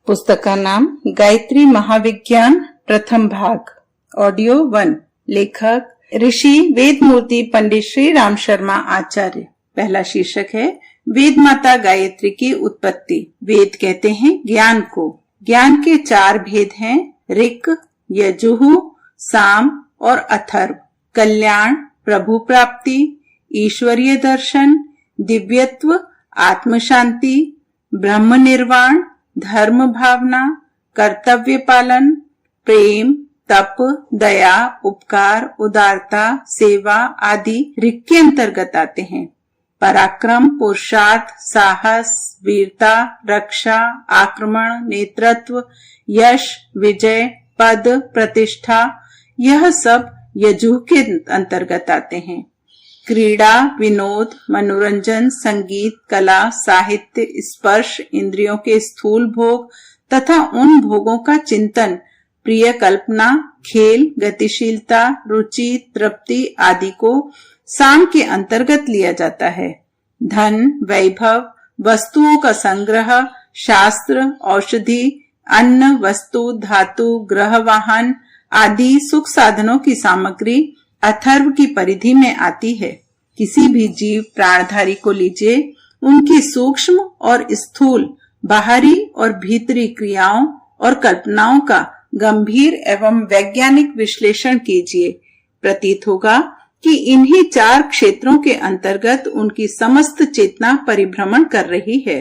पुस्तक का नाम गायत्री महाविज्ञान प्रथम भाग, ऑडियो 1। लेखक ऋषि वेदमूर्ति पंडित श्री राम शर्मा आचार्य। पहला शीर्षक है वेद माता गायत्री की उत्पत्ति। वेद कहते हैं ज्ञान को। ज्ञान के 4 भेद हैं, ऋक्, यजुः, साम और अथर्व। कल्याण, प्रभु प्राप्ति, ईश्वरीय दर्शन, दिव्यत्व, आत्म शांति, ब्रह्म निर्वाण, धर्म भावना, कर्तव्य पालन, प्रेम, तप, दया, उपकार, उदारता, सेवा आदि ऋक् के अंतर्गत आते हैं। पराक्रम, पुरुषार्थ, साहस, वीरता, रक्षा, आक्रमण, नेतृत्व, यश, विजय, पद, प्रतिष्ठा, यह सब यजुः के अंतर्गत आते हैं। क्रीड़ा, विनोद, मनोरंजन, संगीत, कला, साहित्य, स्पर्श, इंद्रियों के स्थूल भोग तथा उन भोगों का चिंतन, प्रिय कल्पना, खेल, गतिशीलता, रुचि, तृप्ति आदि को साम के अंतर्गत लिया जाता है। धन, वैभव, वस्तुओं का संग्रह, शास्त्र, औषधि, अन्न, वस्तु, धातु, ग्रह, वाहन आदि सुख साधनों की सामग्री अथर्व की परिधि में आती है। किसी भी जीव प्राणधारी को लीजिए, उनकी सूक्ष्म और स्थूल, बाहरी और भीतरी क्रियाओं और कल्पनाओं का गंभीर एवं वैज्ञानिक विश्लेषण कीजिए। प्रतीत होगा कि इन्हीं 4 क्षेत्रों के अंतर्गत उनकी समस्त चेतना परिभ्रमण कर रही है।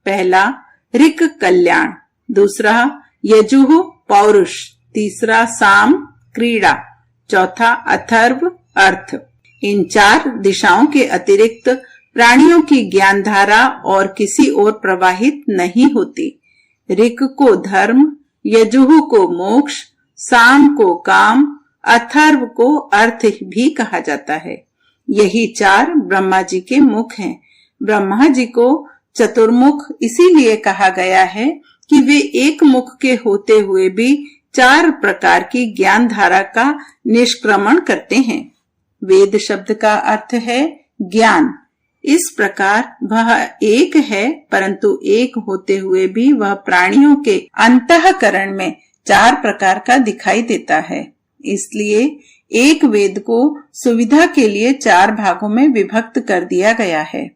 पहला ऋक् कल्याण, दूसरा यजुः पौरुष, तीसरा साम क्रीड़ा, चौथा अथर्व अर्थ। इन 4 दिशाओं के अतिरिक्त प्राणियों की ज्ञान धारा और किसी ओर प्रवाहित नहीं होती। ऋक् को धर्म, यजुः को मोक्ष, साम को काम, अथर्व को अर्थ भी कहा जाता है। यही 4 ब्रह्मा जी के मुख हैं। ब्रह्मा जी को चतुर्मुख इसीलिए कहा गया है कि वे एक मुख के होते हुए भी 4 प्रकार की ज्ञान धारा का निष्क्रमण करते हैं। वेद शब्द का अर्थ है ज्ञान। इस प्रकार वह एक है, परंतु एक होते हुए भी वह प्राणियों के अंतःकरण में 4 प्रकार का दिखाई देता है। इसलिए एक वेद को सुविधा के लिए 4 भागों में विभक्त कर दिया गया है।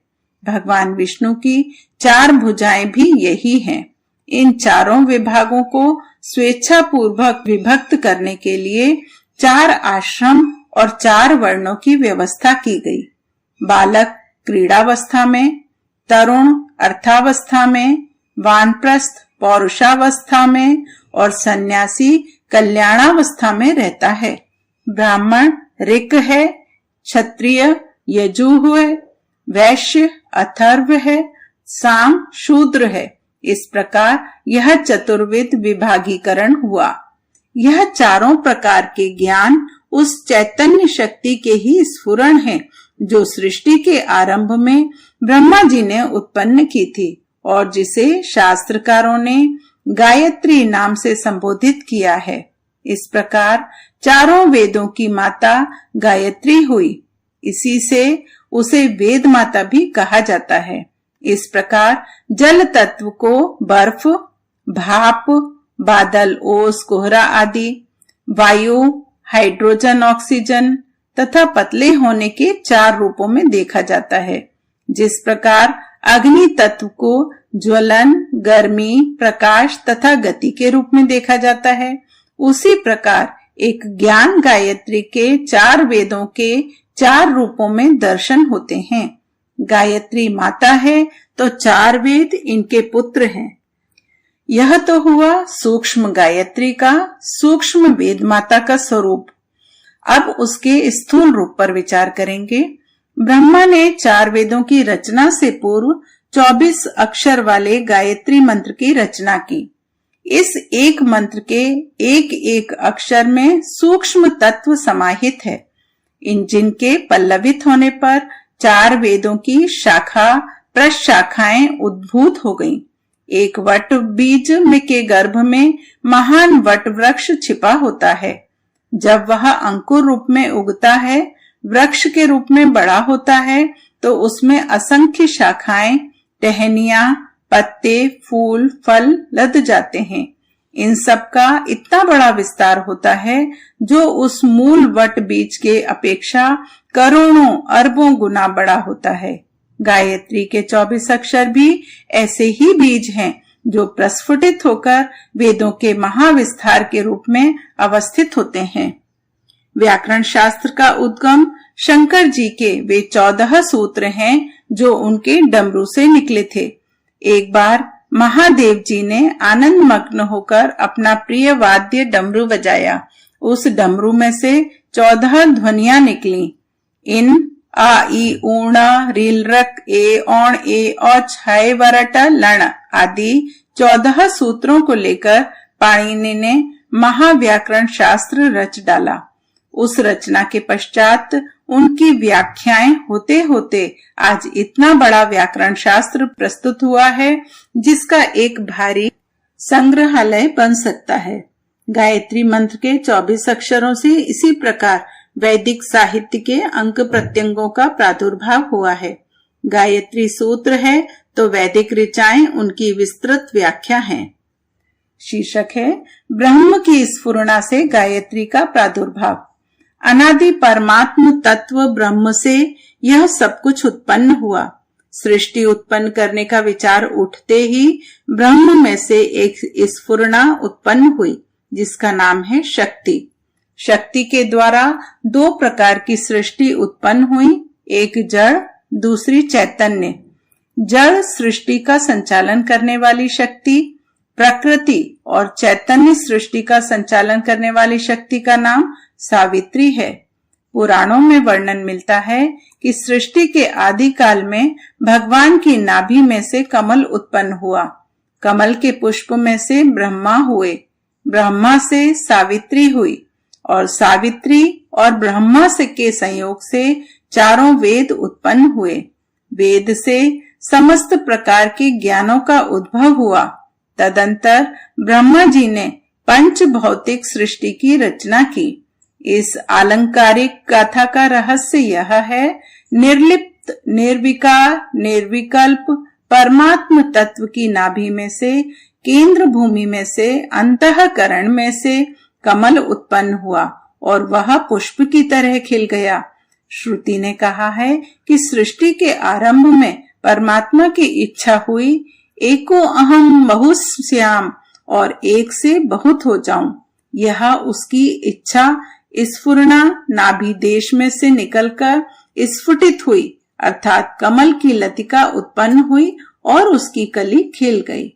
भगवान विष्णु की 4 भुजाएं भी यही हैं। इन 4 विभागों को स्वेच्छा पूर्वक विभक्त करने के लिए 4 आश्रम और 4 वर्णों की व्यवस्था की गई। बालक क्रीड़ावस्था में, तरुण अर्थावस्था में, वानप्रस्थ पौरुषावस्था में और सन्यासी कल्याणावस्था में रहता है। ब्राह्मण ऋक् है, क्षत्रिय यजुः है, वैश्य अथर्व है, साम शूद्र है। इस प्रकार यह चतुर्विध विभागीकरण हुआ। यह 4 प्रकार के ज्ञान उस चैतन्य शक्ति के ही स्फुरण है जो सृष्टि के आरंभ में ब्रह्मा जी ने उत्पन्न की थी और जिसे शास्त्रकारों ने गायत्री नाम से संबोधित किया है। इस प्रकार 4 वेदों की माता गायत्री हुई। इसी से उसे वेद माता भी कहा जाता है। इस प्रकार जल तत्व को बर्फ, भाप, बादल, ओस, कोहरा आदि, वायु, हाइड्रोजन, ऑक्सीजन तथा पतले होने के 4 रूपों में देखा जाता है। जिस प्रकार अग्नि तत्व को ज्वलन, गर्मी, प्रकाश तथा गति के रूप में देखा जाता है, उसी प्रकार एक ज्ञान गायत्री के 4 वेदों के 4 रूपों में दर्शन होते हैं। गायत्री माता है तो 4 वेद इनके पुत्र हैं। यह तो हुआ सूक्ष्म गायत्री का, सूक्ष्म वेद माता का स्वरूप। अब उसके स्थूल रूप पर विचार करेंगे। ब्रह्मा ने 4 वेदों की रचना से पूर्व 24 अक्षर वाले गायत्री मंत्र की रचना की। इस एक मंत्र के एक एक अक्षर में सूक्ष्म तत्व समाहित है। इन जिनके पल्लवित होने पर 4 वेदों की शाखा प्रशाखाएं उद्भूत हो गईं। एक वट बीज में के गर्भ में महान वट वृक्ष छिपा होता है। जब वह अंकुर रूप में उगता है, वृक्ष के रूप में बड़ा होता है, तो उसमें असंख्य शाखाएं, टहनियां, पत्ते, फूल, फल लद जाते हैं। इन सब का इतना बड़ा विस्तार होता है जो उस मूल वट बीज के अपेक्षा करोड़ों अरबों गुना बड़ा होता है। गायत्री के 24 अक्षर भी ऐसे ही बीज हैं जो प्रस्फुटित होकर वेदों के महाविस्तार के रूप में अवस्थित होते हैं। व्याकरण शास्त्र का उद्गम शंकर जी के वे 14 सूत्र हैं जो उनके डमरू से निकले थे। एक बार महादेव जी ने आनंद मग्न होकर अपना प्रिय वाद्य डमरू बजाया। उस डमरू में से 14 ध्वनियां निकली। इन आ ई ऊणा रील रक ए औण ए औच हाय वरट लण आदि 14 सूत्रों को लेकर पाणिनि ने महाव्याकरण शास्त्र रच डाला। उस रचना के पश्चात उनकी व्याख्याएं होते होते आज इतना बड़ा व्याकरण शास्त्र प्रस्तुत हुआ है जिसका एक भारी संग्रहालय बन सकता है। गायत्री मंत्र के 24 अक्षरों से इसी प्रकार वैदिक साहित्य के अंक प्रत्यंगों का प्रादुर्भाव हुआ है। गायत्री सूत्र है तो वैदिक ऋचाएं उनकी विस्तृत व्याख्या है। शीर्षक है ब्रह्म की स्फुरणा से गायत्री का प्रादुर्भाव। अनादि परमात्म तत्व ब्रह्म से यह सब कुछ उत्पन्न हुआ। सृष्टि उत्पन्न करने का विचार उठते ही ब्रह्म में से एक स्फुरणा उत्पन्न हुई जिसका नाम है शक्ति। शक्ति के द्वारा 2 प्रकार की सृष्टि उत्पन्न हुई, एक जड़, दूसरी चैतन्य। जड़ सृष्टि का संचालन करने वाली शक्ति प्रकृति और चैतन्य सृष्टि का संचालन करने वाली शक्ति का नाम सावित्री है। पुराणों में वर्णन मिलता है कि सृष्टि के आदि काल में भगवान की नाभि में से कमल उत्पन्न हुआ। कमल के पुष्प में से ब्रह्मा हुए, ब्रह्मा से सावित्री हुई और सावित्री और ब्रह्मा से के संयोग से 4 वेद उत्पन्न हुए। वेद से समस्त प्रकार के ज्ञानों का उद्भव हुआ। तदंतर ब्रह्मा जी ने पंच भौतिक सृष्टि की रचना की। इस आलंकारिक गाथा का रहस्य यह है, निर्लिप्त, निर्विकार, निर्विकल्प परमात्म तत्व की नाभि में से, केंद्र भूमि में से, अंतःकरण में से कमल उत्पन्न हुआ और वह पुष्प की तरह खिल गया। श्रुति ने कहा है कि सृष्टि के आरंभ में परमात्मा की इच्छा हुई, एको अहम बहुश्याम, और एक से बहुत हो जाऊं। यह उसकी इच्छा स्फुरणा नाभि देश में से निकलकर स्फुटित हुई, अर्थात कमल की लतिका उत्पन्न हुई और उसकी कली खिल गई।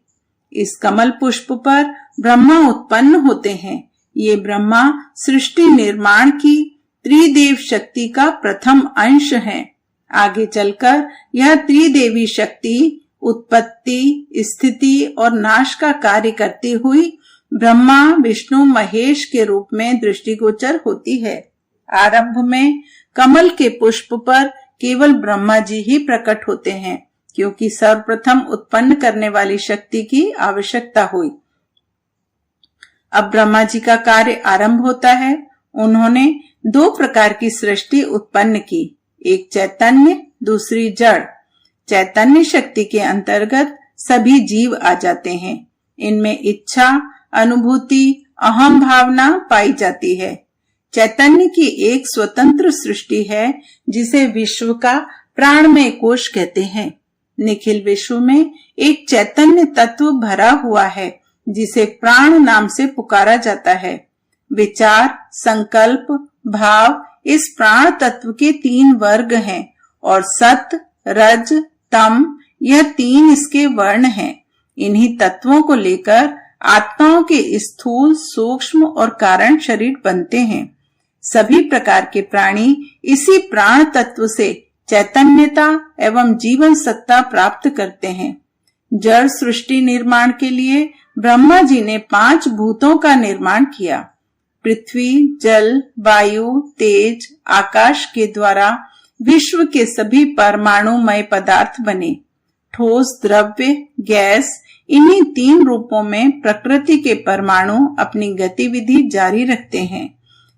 इस कमल पुष्प पर ब्रह्मा उत्पन्न होते हैं। ये ब्रह्मा सृष्टि निर्माण की त्रिदेव शक्ति का प्रथम अंश है। आगे चलकर यह त्रिदेवी शक्ति उत्पत्ति, स्थिति और नाश का कार्य करती हुई ब्रह्मा, विष्णु, महेश के रूप में दृष्टिगोचर होती है। आरंभ में कमल के पुष्प पर केवल ब्रह्मा जी ही प्रकट होते हैं, क्योंकि सर्वप्रथम उत्पन्न करने वाली शक्ति की आवश्यकता हुई। अब ब्रह्मा जी का कार्य आरंभ होता है। उन्होंने 2 प्रकार की सृष्टि उत्पन्न की, एक चैतन्य, दूसरी जड़। चैतन्य शक्ति के अंतर्गत सभी जीव आ जाते हैं। इनमें इच्छा, अनुभूति, अहम भावना पाई जाती है। चैतन्य की एक स्वतंत्र सृष्टि है जिसे विश्व का प्राणमय कोश कहते हैं। निखिल विश्व में एक चैतन्य तत्व भरा हुआ है जिसे प्राण नाम से पुकारा जाता है। विचार, संकल्प, भाव इस प्राण तत्व के 3 वर्ग हैं और सत, रज, तम यह 3 इसके वर्ण हैं। इन्हीं तत्वों को लेकर आत्माओं के स्थूल, सूक्ष्म और कारण शरीर बनते हैं। सभी प्रकार के प्राणी इसी प्राण तत्व से चैतन्यता एवं जीवन सत्ता प्राप्त करते हैं। जड़ सृष्टि निर्माण के लिए ब्रह्मा जी ने 5 भूतों का निर्माण किया। पृथ्वी, जल, वायु, तेज, आकाश के द्वारा विश्व के सभी परमाणुमय पदार्थ बने। ठोस, द्रव्य, गैस, इन्हीं 3 रूपों में प्रकृति के परमाणु अपनी गतिविधि जारी रखते हैं।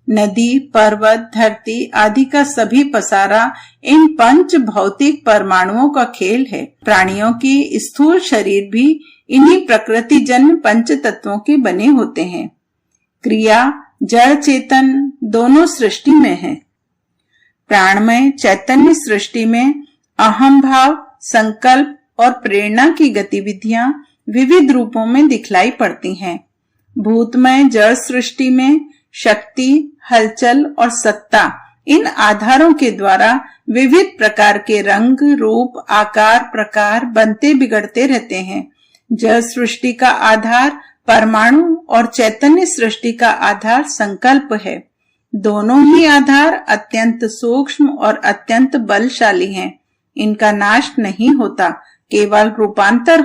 नदी, पर्वत, धरती आदि का सभी पसारा इन पंच भौतिक परमाणुओं का खेल है। प्राणियों की स्थूल शरीर भी इन्हीं प्रकृति जन्य पंच तत्वों के बने होते हैं। क्रिया जड़ चेतन दोनों सृष्टि में है। प्राणमय चैतन्य सृष्टि में अहम भाव, संकल्प और प्रेरणा की गतिविधियां विविध रूपों में दिखलाई पड़ती हैं। भूतमय जड़ सृष्टि में शक्ति, हलचल और सत्ता इन आधारों के द्वारा विविध प्रकार के रंग, रूप, आकार, प्रकार बनते बिगड़ते रहते हैं। जड़ सृष्टि का आधार परमाणु और चैतन्य सृष्टि का आधार संकल्प है। दोनों ही आधार अत्यंत सूक्ष्म और अत्यंत बलशाली हैं। इनका नाश नहीं होता, केवल रूपांतर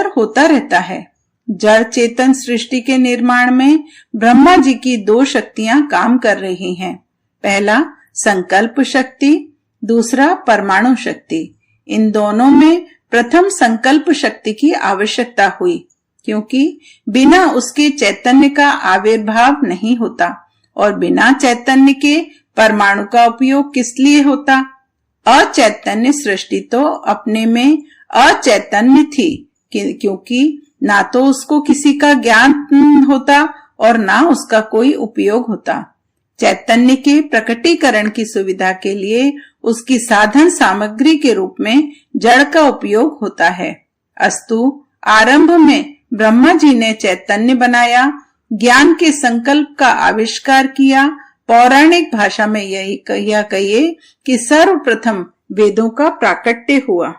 होता रहता है। जड़ चेतन सृष्टि के निर्माण में ब्रह्मा जी की दो शक्तियां काम कर रही हैं। पहला संकल्प शक्ति, दूसरा परमाणु शक्ति। इन दोनों में प्रथम संकल्प शक्ति की आवश्यकता हुई, क्योंकि बिना उसके चैतन्य का आविर्भाव नहीं होता और बिना चैतन्य के परमाणु का उपयोग किस लिए होता। अचैतन्य सृष्टि तो अपने में अचैतन्य थी, क्योंकि ना तो उसको किसी का ज्ञान होता और ना उसका कोई उपयोग होता। चैतन्य के प्रकटीकरण की सुविधा के लिए उसकी साधन सामग्री के रूप में जड़ का उपयोग होता है। अस्तु आरंभ में ब्रह्मा जी ने चैतन्य बनाया, ज्ञान के संकल्प का आविष्कार किया। पौराणिक भाषा में यह कहिए कि सर्वप्रथम वेदों का प्राकट्य हुआ।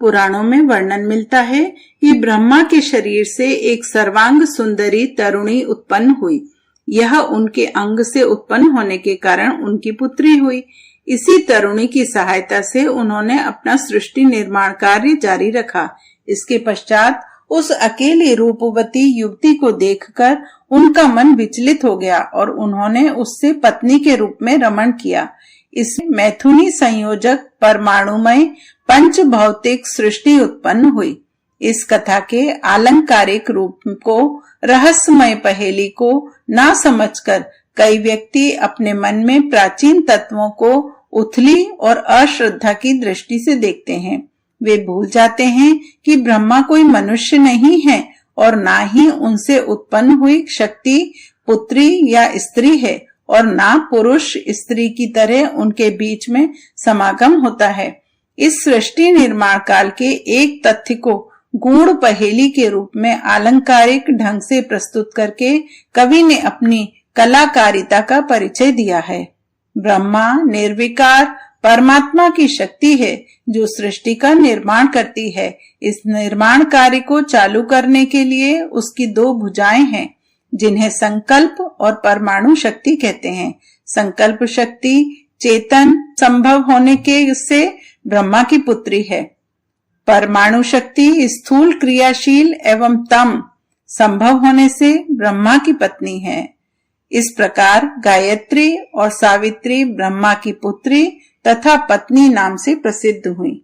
पुराणों में वर्णन मिलता है कि ब्रह्मा के शरीर से एक सर्वांग सुंदरी तरुणी उत्पन्न हुई। यह उनके अंग से उत्पन्न होने के कारण उनकी पुत्री हुई। इसी तरुणी की सहायता से उन्होंने अपना सृष्टि निर्माण कार्य जारी रखा। इसके पश्चात उस अकेली रूपवती युवती को देखकर उनका मन विचलित हो गया और उन्होंने उससे पत्नी के रूप में रमण किया। इस मैथुनी संयोजक परमाणुमय पंच भौतिक सृष्टि उत्पन्न हुई। इस कथा के आलंकारिक रूप को, रहस्यमय पहेली को ना समझकर कई व्यक्ति अपने मन में प्राचीन तत्वों को उथली और अश्रद्धा की दृष्टि से देखते हैं। वे भूल जाते हैं कि ब्रह्मा कोई मनुष्य नहीं है और ना ही उनसे उत्पन्न हुई शक्ति पुत्री या स्त्री है और ना पुरुष स्त्री की तरह उनके बीच में समागम होता है। इस सृष्टि निर्माण काल के एक तथ्य को गूढ़ पहेली के रूप में आलंकारिक ढंग से प्रस्तुत करके कवि ने अपनी कलाकारिता का परिचय दिया है। ब्रह्मा निर्विकार परमात्मा की शक्ति है जो सृष्टि का निर्माण करती है। इस निर्माण कार्य को चालू करने के लिए उसकी दो भुजाएं हैं, जिन्हें संकल्प और परमाणु शक्ति कहते हैं। संकल्प शक्ति चेतन संभव होने के से ब्रह्मा की पुत्री है। परमाणु शक्ति स्थूल क्रियाशील एवं तम संभव होने से ब्रह्मा की पत्नी है। इस प्रकार गायत्री और सावित्री ब्रह्मा की पुत्री तथा पत्नी नाम से प्रसिद्ध हुई।